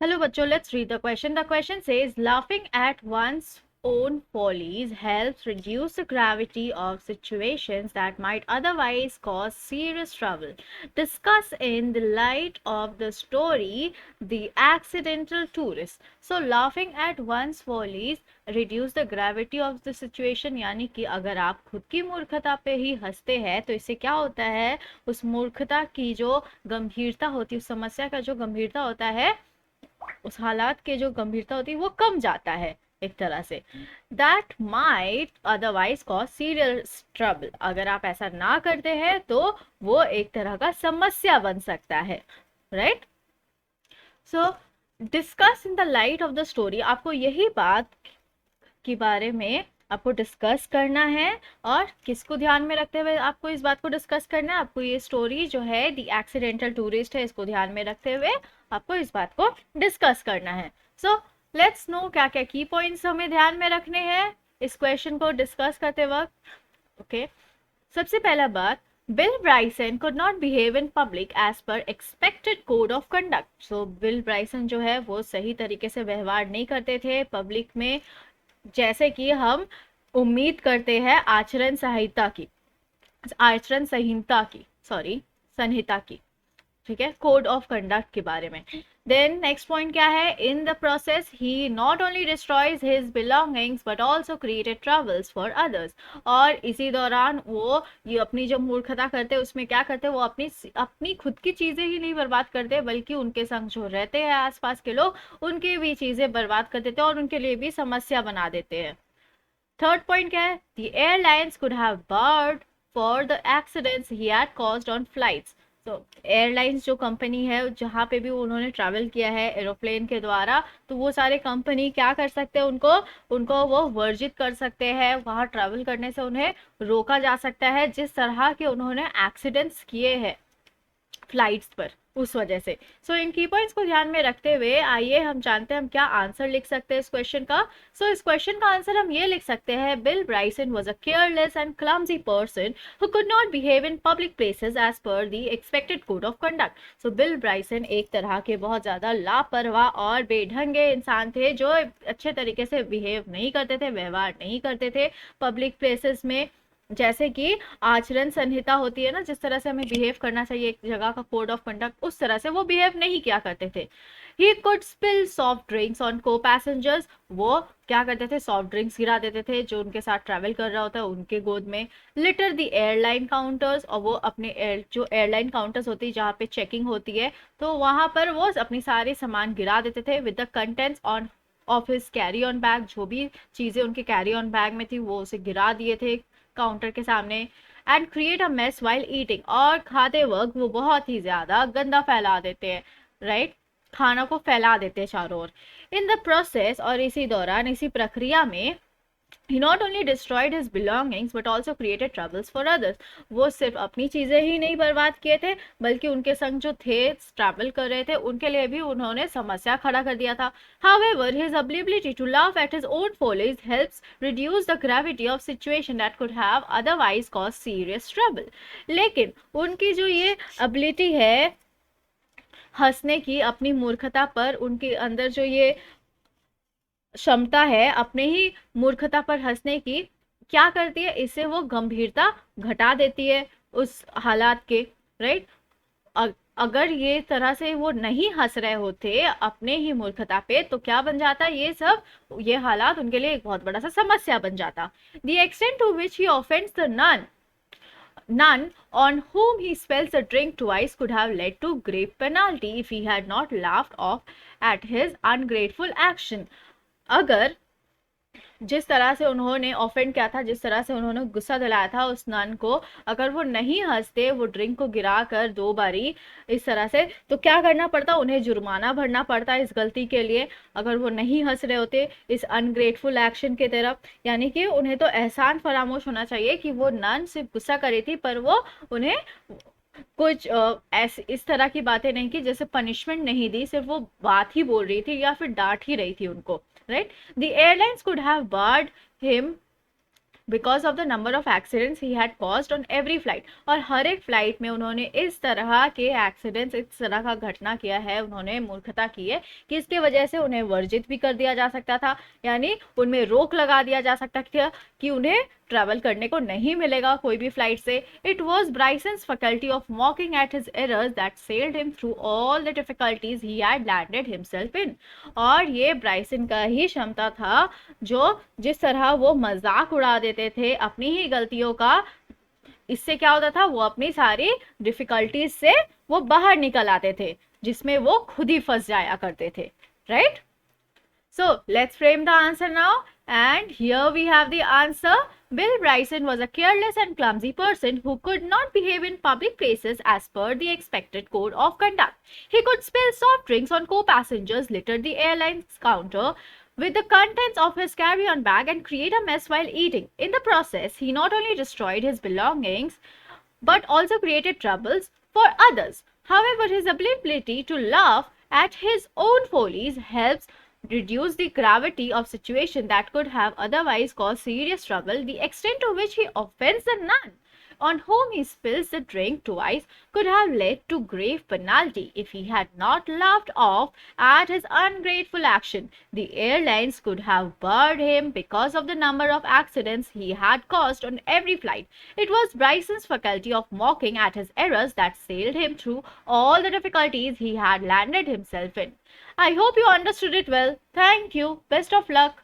Hello, bachcho. Let's read the question. The question says, laughing at one's own follies helps reduce the gravity of situations that might otherwise cause serious trouble. Discuss in the light of the story, The Accidental Tourist. So, laughing at one's follies reduce the gravity of the situation, यानी कि अगर आप खुद की मूर्खता पे ही हंसते हैं तो इससे क्या होता है, उस मूर्खता की जो गंभीरता होती है, उस समस्या का जो गंभीरता होता है, उस हालात के जो गंभीरता होती है वो कम जाता है एक तरह से. That might otherwise cause serious trouble. अगर आप ऐसा ना करते हैं तो वो एक तरह का समस्या बन सकता है. Right. So discuss in the light of the story. आपको यही बात के बारे में आपको डिस्कस करना है. और किसको ध्यान में रखते हुए आपको इस बात को डिस्कस करना है? आपको ये स्टोरी जो है द एक्सीडेंटल टूरिस्ट है, इसको ध्यान में रखते हुए आपको इस बात को डिस्कस करना है. सो लेट्स नो क्या क्या की पॉइंट्स हमें ध्यान में रखने हैं इस क्वेश्चन को डिस्कस करते वक्त. ओके. सबसे पहला बात, Bill Bryson could not behave in public as per expected code of conduct. So Bill Bryson जो है वो सही तरीके से व्यवहार नहीं करते थे पब्लिक में, जैसे कि हम उम्मीद करते हैं आचरण संहिता की. ठीक है, कोड ऑफ कंडक्ट के बारे में. देन नेक्स्ट पॉइंट क्या है? In the process he not only destroys his belongings but also created troubles for others. और इसी दौरान वो ये अपनी जो मूर्खता करते हैं उसमें क्या करते हैं, वो अपनी खुद की चीजें ही नहीं बर्बाद करते बल्कि उनके संग जो रहते हैं आसपास के लोग उनकी भी चीजें बर्बाद कर देते हैं और उनके लिए भी समस्या बना देते हैं. थर्ड पॉइंट क्या है? The airlines could have bird for the accidents he had caused on flights. तो एयरलाइंस जो कंपनी है जहाँ पे भी उन्होंने ट्रैवल किया है एरोप्लेन के द्वारा, तो वो सारे कंपनी क्या कर सकते हैं, उनको वो वर्जित कर सकते हैं, वहाँ ट्रैवल करने से उन्हें रोका जा सकता है जिस तरह के उन्होंने एक्सीडेंट्स किए हैं फ्लाइट्स पर उस वजह से. सो इन की पॉइंट्स को ध्यान में रखते हुए आइए हम जानते हैं हम क्या आंसर लिख सकते हैं इस क्वेश्चन का. सो इस क्वेश्चन का आंसर हम ये लिख सकते हैं, Bill Bryson was a careless and clumsy person who could not behave in public places as per the expected code of conduct. So Bill Bryson एक तरह के बहुत ज्यादा लापरवाह और बेढंगे इंसान थे जो अच्छे तरीके से बिहेव नहीं करते थे, व्यवहार नहीं करते थे पब्लिक प्लेसेस में. जैसे कि आचरण संहिता होती है ना, जिस तरह से हमें बिहेव करना चाहिए एक जगह का कोड ऑफ कंडक्ट, उस तरह से वो बिहेव नहीं किया करते थे. He could spill soft drinks on को पैसेंजर्स. वो क्या करते थे, सॉफ्ट ड्रिंक्स गिरा देते थे जो उनके साथ ट्रैवल कर रहा होता है उनके गोद में. Litre the airline counters. और वो अपने जो एयरलाइन काउंटर्स होती है जहाँ पे चेकिंग होती है तो वहां पर वो अपनी सारे सामान गिरा देते थे with the contents on off his carry on bag. जो भी चीजें उनके कैरी ऑन बैग में थी वो उसे गिरा दिए थे काउंटर के सामने. And create a mess while eating. और खाते वक्त वो बहुत ही ज्यादा गंदा फैला देते हैं. राइट. खाना को फैला देते हैं चारों ओर. इन द प्रोसेस, और इसी दौरान इसी प्रक्रिया में, he not only destroyed his belongings but also created troubles for others. वो सिर्फ अपनी चीजें ही नहीं बर्बाद किए थे बल्कि उनके संग जो थे ट्रैवल कर रहे थे उनके लिए भी उन्होंने समस्या खड़ा कर दिया था. However, his ability to laugh at his own follies helps reduce the gravity of situation that could have otherwise caused serious trouble. लेकिन उनकी जो ये ability है हंसने की अपनी मूर्खता पर, उनके अंदर जो ये क्षमता है अपने ही मूर्खता पर हंसने की, क्या करती है, इससे वो गंभीरता घटा देती है उस हालात के. राइट. अगर ये तरह से वो नहीं हंस रहे होते अपने ही मूर्खता पे तो क्या बन जाता, ये हालात उनके लिए एक बहुत बड़ा सा समस्या बन जाता. The extent to which he offends the none on whom he spills a drink twice could have led to grave penalty if he had not laughed off at his ungrateful action. अगर जिस तरह से उन्होंने offend किया था, जिस तरह से उन्होंने गुस्सा दिलाया था उस नन को, अगर वो नहीं हंसते वो ड्रिंक को गिरा कर 2 बारी इस तरह से, तो क्या करना पड़ता, उन्हें जुर्माना भरना पड़ता इस गलती के लिए. अगर वो नहीं हंस रहे होते इस अनग्रेटफुल एक्शन की तरफ, यानी कि उन्हें तो एहसान फरामोश होना चाहिए कि वो नन सिर्फ गुस्सा करी थी पर वो उन्हें कुछ ऐसे इस तरह की बातें नहीं की, जैसे पनिशमेंट नहीं दी, सिर्फ वो बात ही बोल रही थी या फिर डांट ही रही थी उनको. Right. The airlines could have barred him because of the number of accidents he had caused on every flight. और हर एक फ्लाइट में उन्होंने इस तरह के एक्सीडेंट्स, इस तरह का घटना किया है, उन्होंने मूर्खता की है कि इसके वजह से उन्हें वर्जित भी कर दिया जा सकता था, यानी उनमें रोक लगा दिया जा सकता था कि उन्हें ट्रैवल करने को नहीं मिलेगा कोई भी फ्लाइट से। It was Bryson's faculty of mocking at his errors that sailed him through all the difficulties he had landed himself in. और ये ब्राइसन का ही क्षमता था, जो जिस तरह वो मजाक उड़ा देते थे अपनी ही गलतियों का, इससे क्या होता था, वो अपनी सारी डिफिकल्टीज से वो बाहर निकल आते थे, जिसमें वो खुद ही फंस जाया करते थे, right? So let's frame the answer now, and here we have the answer. Bill Bryson was a careless and clumsy person who could not behave in public places as per the expected code of conduct. He could spill soft drinks on co-passengers, litter the airline's counter with the contents of his carry-on bag, and create a mess while eating. In the process, he not only destroyed his belongings but also created troubles for others. However, his ability to laugh at his own follies helps reduce the gravity of situation that could have otherwise caused serious trouble. The extent to which he offends the nun on whom he spills the drink twice could have led to grave penalty if he had not laughed off at his ungrateful action. The airlines could have barred him because of the number of accidents he had caused on every flight. It was Bryson's faculty of mocking at his errors that sailed him through all the difficulties he had landed himself in. I hope you understood it well. Thank you. Best of luck.